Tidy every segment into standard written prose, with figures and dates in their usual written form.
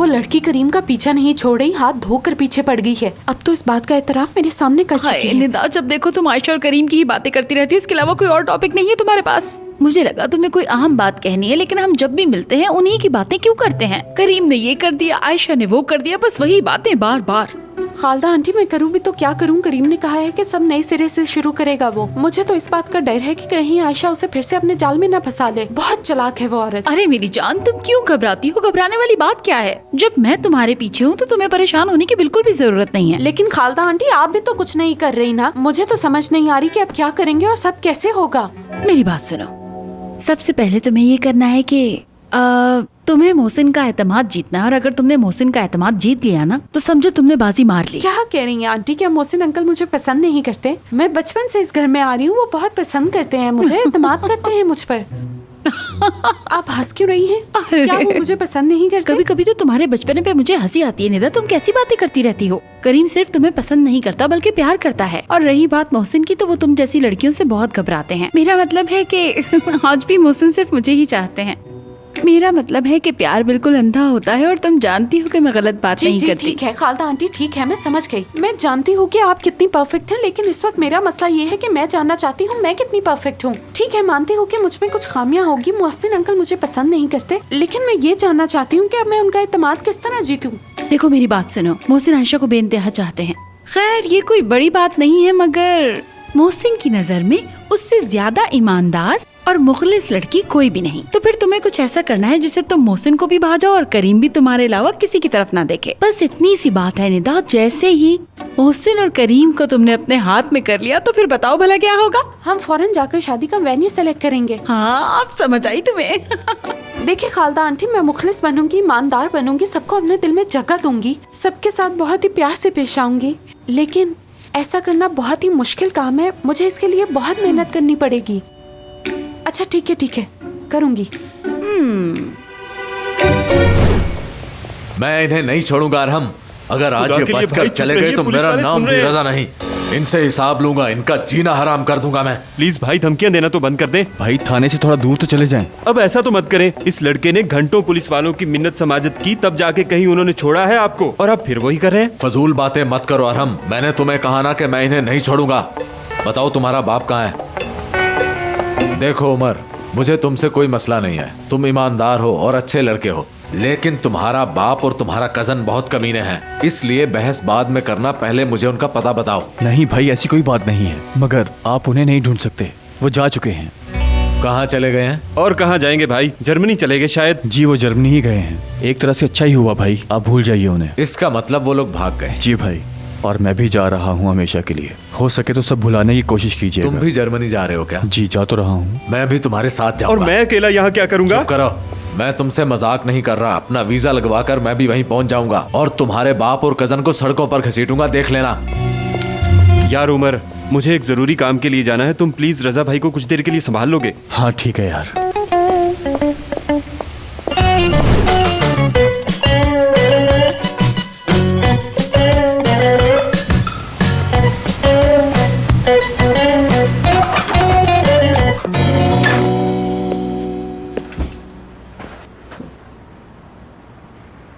वो लड़की करीम का पीछा नहीं छोड़ रही, हाथ धोकर पीछे पड़ गई है। अब तो इस बात का एतराफ मेरे सामने कर चुकी है। निदा, जब देखो तुम आयशा और करीम की ही बातें करती रहती हो, इसके अलावा कोई और टॉपिक नहीं है तुम्हारे पास? मुझे लगा तुम्हें कोई अहम बात कहनी है, लेकिन हम जब भी मिलते हैं उन्हीं की बातें क्यों करते हैं? करीम ने ये कर दिया, आयशा ने वो कर दिया, बस वही बातें बार बार। खालदा आंटी, मैं करूँ भी तो क्या करूँ? करीम ने कहा है कि सब नए सिरे से शुरू करेगा वो। मुझे तो इस बात का डर है कि कहीं आयशा उसे फिर से अपने जाल में न फंसा ले। बहुत चालाक है वो औरत। अरे मेरी जान, तुम क्यों घबराती हो? घबराने वाली बात क्या है? जब मैं तुम्हारे पीछे हूँ तो तुम्हें परेशान होने की बिल्कुल भी जरूरत नहीं है। लेकिन खालदा आंटी, आप भी तो कुछ नहीं कर रही ना। मुझे तो समझ नहीं आ रही कि अब क्या करेंगे और सब कैसे होगा। मेरी बात सुनो, सबसे पहले तुम्हें ये करना है कि तुम्हें मोहसिन का एतमाद जीतना है, और अगर तुमने मोहसिन का एतमाद जीत लिया ना तो समझो तुमने बाजी मार ली। क्या कह रही हैं आंटी? क्या मोहसिन अंकल मुझे पसंद नहीं करते? मैं बचपन से इस घर में आ रही हूँ, वो बहुत पसंद करते हैं मुझे, एतमाद करते हैं मुझ पर। आप हंस क्यों रही हैं? क्या वो मुझे पसंद नहीं करते? कभी कभी तो तुम्हारे बचपने पे मुझे हंसी आती है निदा, तुम कैसी बातें करती रहती हो। करीम सिर्फ तुम्हें पसंद नहीं करता बल्कि प्यार करता है। और रही बात मोहसिन की, तो वो तुम जैसी लड़कियों से बहुत घबराते हैं। मेरा मतलब है कि आज भी मोहसिन सिर्फ मुझे ही चाहते हैं। मेरा मतलब है कि प्यार बिल्कुल अंधा होता है, और तुम जानती हो कि मैं गलत बात नहीं करती। ठीक है खालदा आंटी, ठीक है, मैं समझ गई। मैं जानती हूँ कि आप कितनी परफेक्ट हैं, लेकिन इस वक्त मेरा मसला ये है कि मैं जानना चाहती हूँ मैं कितनी परफेक्ट हूँ। ठीक है, मानती हूँ कि मुझ में कुछ खामियां होगी, मोहसिन अंकल मुझे पसंद नहीं करते, लेकिन मैं ये जानना चाहती हूँ कि अब मैं उनका एतमाद किस तरह जीतूँ। देखो मेरी बात सुनो, मोहसिन आयशा को बेइंतहा चाहते हैं। खैर ये कोई बड़ी बात नहीं है, मगर मोहसिन की नजर में उससे ज्यादा ईमानदार और मुखलिस लड़की कोई भी नहीं। तो फिर तुम्हें कुछ ऐसा करना है जिससे तुम मोहसिन को भी भा जाओ और करीम भी तुम्हारे अलावा किसी की तरफ ना देखे। बस इतनी सी बात है निदा। जैसे ही मोहसिन और करीम को तुमने अपने हाथ में कर लिया तो फिर बताओ भला क्या होगा? हम फौरन जाकर शादी का वेन्यू सेलेक्ट करेंगे। हाँ, अब समझ आई तुम्हें। देखिए खालदा आंटी, मैं मुखलिस बनूंगी, ईमानदार बनूंगी, सबको अपने दिल में जगह दूंगी, सबके साथ बहुत ही प्यार से पेश आऊंगी, लेकिन ऐसा करना बहुत ही मुश्किल काम है। मुझे इसके लिए बहुत मेहनत करनी पड़ेगी। अच्छा ठीक है, करूंगी। मैं इन्हें नहीं छोड़ूंगा अरहम। अगर आज ये बचकर चले गए तो मेरा नाम भी रजा नहीं। इनसे हिसाब लूंगा, इनका जीना हराम कर दूंगा मैं। प्लीज भाई, धमकियां देना तो बंद कर दें। भाई थाने से थोड़ा दूर तो चले जाएं। अब ऐसा तो मत करें। इस लड़के ने घंटों पुलिस वालों की मिन्नत समाजत की, तब जाके कहीं उन्होंने छोड़ा है आपको, और अब फिर वही कर रहे हैं। फजूल बातें मत करो अरहम। मैंने तुम्हें कहा ना कि मैं इन्हें नहीं छोड़ूंगा। बताओ तुम्हारा बाप कहाँ है? देखो उमर, मुझे तुमसे कोई मसला नहीं है, तुम ईमानदार हो और अच्छे लड़के हो, लेकिन तुम्हारा बाप और तुम्हारा कजन बहुत कमीने हैं, इसलिए बहस बाद में करना, पहले मुझे उनका पता बताओ। नहीं भाई, ऐसी कोई बात नहीं है, मगर आप उन्हें नहीं ढूंढ सकते, वो जा चुके हैं। कहाँ चले गए हैं? और कहाँ जाएंगे भाई, जर्मनी चले गए शायद। जी वो जर्मनी ही गए हैं। एक तरह से अच्छा ही हुआ भाई, आप भूल जाइए उन्हें। इसका मतलब वो लोग भाग गए? जी भाई, और मैं भी जा रहा हूँ हमेशा के लिए। हो सके तो सब भुलाने की कोशिश कीजिए। तुम भी जर्मनी जा रहे हो क्या? जी जा तो रहा हूँ। मैं भी तुम्हारे साथ जाऊंगा। और मैं अकेला यहाँ क्या करूँगा? चुप करो, मैं तुमसे मजाक नहीं कर रहा। अपना वीजा लगवाकर मैं भी वहीं पहुंच जाऊंगा और तुम्हारे बाप और कजन को सड़कों पर घसीटूंगा, देख लेना। यार उमर, मुझे एक जरूरी काम के लिए जाना है, तुम प्लीज रजा भाई को कुछ देर के लिए संभाल लोगे? हाँ ठीक है यार।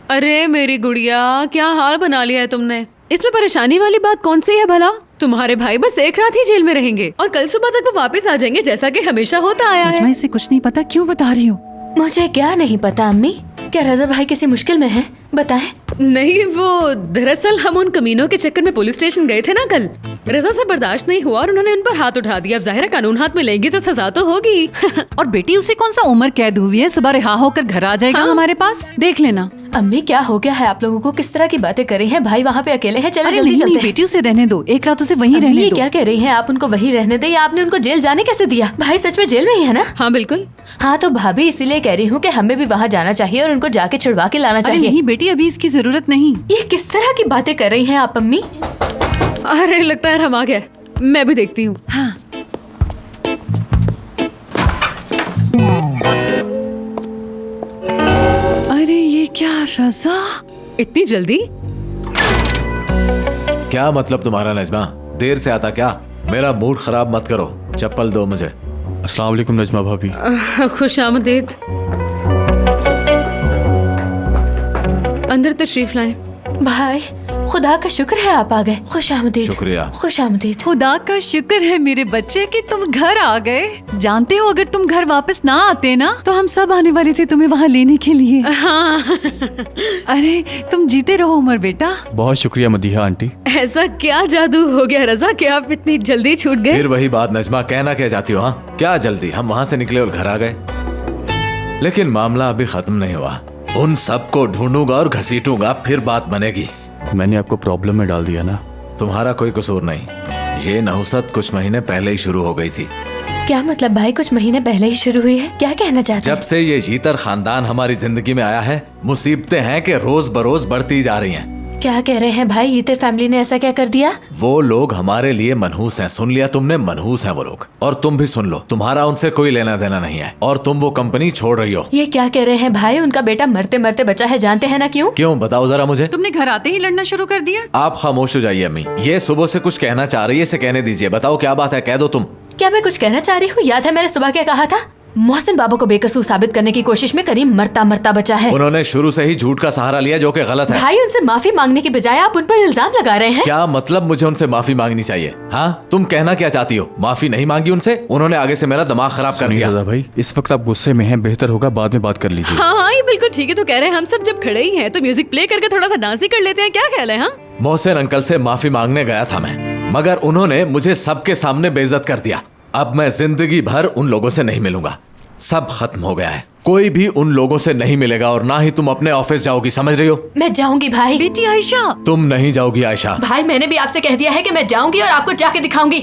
अरे मेरी गुड़िया, क्या हाल बना लिया है तुमने। इसमें परेशानी वाली बात कौन सी है भला? तुम्हारे भाई बस एक रात ही जेल में रहेंगे और कल सुबह तक वो वापस आ जाएंगे, जैसा कि हमेशा होता आया है। इसे कुछ नहीं पता, क्यों बता रही हो? मुझे क्या नहीं पता अम्मी, क्या रजा भाई किसी मुश्किल में है? बताएं। नहीं, वो दरअसल हम उन कमीनों के चक्कर में पुलिस स्टेशन गए थे ना कल। रजा से बर्दाश्त नहीं हुआ और उन्होंने उन पर हाथ उठा दिया। अब जाहिर है कानून हाथ में लेंगे तो सजा तो होगी। और बेटी, उसे कौन सा उम्र कैद हुई है? सुबह रिहा होकर घर आ जाएगा हमारे पास, देख लेना। अम्मी क्या हो गया है आप लोगों को? किस तरह की बातें कर रही हैं? भाई वहाँ पे अकेले हैं, चले जल्दी चलते हैं। बेटी उसे रहने दो, एक रात उसे वहीं रहने अम्मी दो। क्या कह रही हैं आप? उनको वहीं रहने दे, या आपने उनको जेल जाने कैसे दिया? भाई सच में जेल में ही है ना? हाँ बिल्कुल। हाँ तो भाभी इसीलिए कह रही हूँ कि हमें भी वहाँ जाना चाहिए और उनको जाके छुड़वा के लाना चाहिए। नहीं बेटी, अभी इसकी जरूरत नहीं। ये किस तरह की बातें कर रही हैं आप अम्मी? अरे लगता है हम आ गए, मैं भी देखती हूँ। हाँ। अरे ये क्या रजा, इतनी जल्दी? क्या मतलब तुम्हारा नजमा? देर से आता क्या? मेरा मूड खराब मत करो, चप्पल दो मुझे। अस्सलाम वालेकुम नजमा भाभी। खुश आमदीद। अंदर तशरीफ लाएं। भाई खुदा का शुक्र है आप आ गए। खुश आमदीद। शुक्रिया। खुश आमदीद। खुदा का शुक्र है मेरे बच्चे कि तुम घर आ गए। जानते हो अगर तुम घर वापस ना आते ना तो हम सब आने वाले थे तुम्हें वहाँ लेने के लिए। हाँ अरे तुम जीते रहो उमर बेटा। बहुत शुक्रिया मदीहा आंटी। ऐसा क्या जादू हो गया रजा कि आप इतनी जल्दी छूट गए? फिर वही बात नजमा, कहना क्या चाहती हो? हाँ, क्या जल्दी? हम वहाँ से निकले और घर आ गए, लेकिन मामला अभी खत्म नहीं हुआ। उन सबको ढूंढूंगा और घसीटूंगा, फिर बात बनेगी। मैंने आपको प्रॉब्लम में डाल दिया ना। तुम्हारा कोई कसूर नहीं। ये नहुसत कुछ महीने पहले ही शुरू हो गई थी। क्या मतलब भाई? कुछ महीने पहले ही शुरू हुई है? क्या कहना चाहते जब से ये जीतर खानदान हमारी जिंदगी में आया है, मुसीबतें हैं कि रोज बरोज बढ़ती जा रही हैं। क्या कह रहे हैं भाई? यीतर फैमिली ने ऐसा क्या कर दिया? वो लोग हमारे लिए मनहूस हैं। सुन लिया तुमने? मनहूस हैं वो लोग। और तुम भी सुन लो, तुम्हारा उनसे कोई लेना देना नहीं है और तुम वो कंपनी छोड़ रही हो। ये क्या कह रहे हैं भाई? उनका बेटा मरते मरते बचा है, जानते हैं ना क्यों? क्यों, बताओ जरा मुझे। तुमने घर आते ही लड़ना शुरू कर दिया। आप खामोश हो जाइए अम्मी। ये सुबह से कुछ कहना चाह रही है, इसे कहने दीजिए। बताओ क्या बात है, कह दो तुम। क्या मैं कुछ कहना चाह रही हूँ? याद है मैंने सुबह क्या कहा था? मोहसिन बाबू को बेकसूर साबित करने की कोशिश में करीम मरता मरता बचा है। उन्होंने शुरू से ही झूठ का सहारा लिया, जो कि गलत है। भाई उनसे माफी मांगने की बजाय आप उन पर इल्जाम लगा रहे हैं। क्या मतलब मुझे उनसे माफी मांगनी चाहिए? हाँ, तुम कहना क्या चाहती हो? माफी नहीं मांगी उनसे, उन्होंने आगे से मेरा दिमाग खराब कर सुनिए दिया। रजा भाई, इस वक्त आप गुस्से में हैं, बेहतर होगा बाद में बात कर लीजिए। हाँ हाँ, ये बिल्कुल ठीक है। तो कह रहे हैं हम सब जब खड़े ही हैं तो म्यूजिक प्ले करके थोड़ा सा डांस ही कर लेते हैं, क्या ख्याल है? हाँ, मोहसिन अंकल से माफी मांगने गया था मैं, मगर उन्होंने मुझे सबके सामने बेइज्जत कर दिया। अब मैं जिंदगी भर उन लोगों से नहीं मिलूंगा। सब खत्म हो गया है। कोई भी उन लोगों से नहीं मिलेगा और ना ही तुम अपने ऑफिस जाओगी, समझ रही हो? मैं जाऊंगी भाई। बेटी आयशा। तुम नहीं जाओगी आयशा। भाई मैंने भी आपसे कह दिया है कि मैं जाऊंगी और आपको जाके दिखाऊंगी।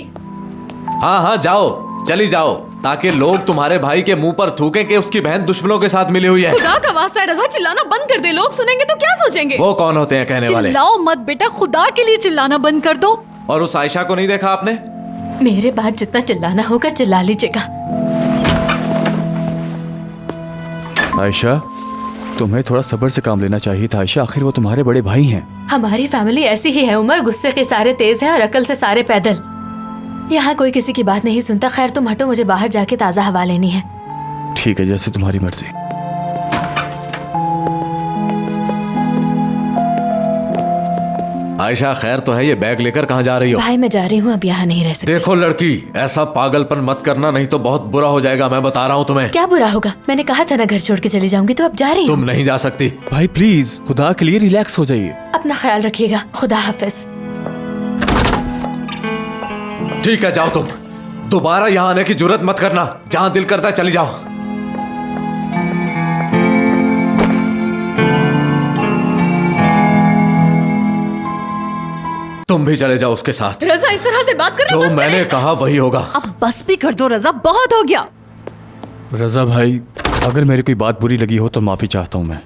हाँ हाँ जाओ, चली जाओ, ताकि लोग तुम्हारे भाई के मुंह पर थूकें कि उसकी बहन दुश्मनों के साथ मिली हुई है। खुदा का वास्ता है रजा, चिल्लाना बंद कर दे। लोग सुनेंगे तो क्या सोचेंगे? वो कौन होते हैं कहने वाले? चिल्लाओ मत बेटा, खुदा के लिए चिल्लाना बंद कर दो। और उस आयशा को नहीं देखा आपने? मेरे बाद जितना चिल्लाना होगा चिल्ला लीजिएगा। आयशा, तुम्हें थोड़ा सब्र से काम लेना चाहिए था आयशा, आखिर वो तुम्हारे बड़े भाई हैं। हमारी फैमिली ऐसी ही है उमर, गुस्से के सारे तेज हैं और अकल से सारे पैदल। यहाँ कोई किसी की बात नहीं सुनता। खैर तुम हटो, मुझे बाहर जाके ताज़ा हवा लेनी है। ठीक है, जैसे तुम्हारी मर्जी। आयशा खैर तो है, ये बैग लेकर कहाँ जा रही हो? भाई मैं जा रही हूँ, अब यहाँ नहीं रह सकती। देखो लड़की, ऐसा पागलपन मत करना, नहीं तो बहुत बुरा हो जाएगा। मैं बता रहा हूँ तुम्हें। क्या बुरा होगा? मैंने कहा था ना घर छोड़ के चली जाऊंगी, तो अब जा रही हूँ। तुम नहीं जा सकती। भाई प्लीज, खुदा के लिए रिलैक्स हो जाइए। अपना ख्याल रखिएगा। खुदा हाफिज। ठीक है, जाओ तुम। दोबारा यहाँ आने की जुर्रत मत करना। जहाँ दिल करता है चली जाओ। तुम भी चले जाओ उसके साथ। रजा इस तरह से बात कर जो मैंने कहा वही होगा। अब बस भी कर दो रजा, बहुत हो गया। रजा भाई, अगर मेरी कोई बात बुरी लगी हो तो माफी चाहता हूँ मैं।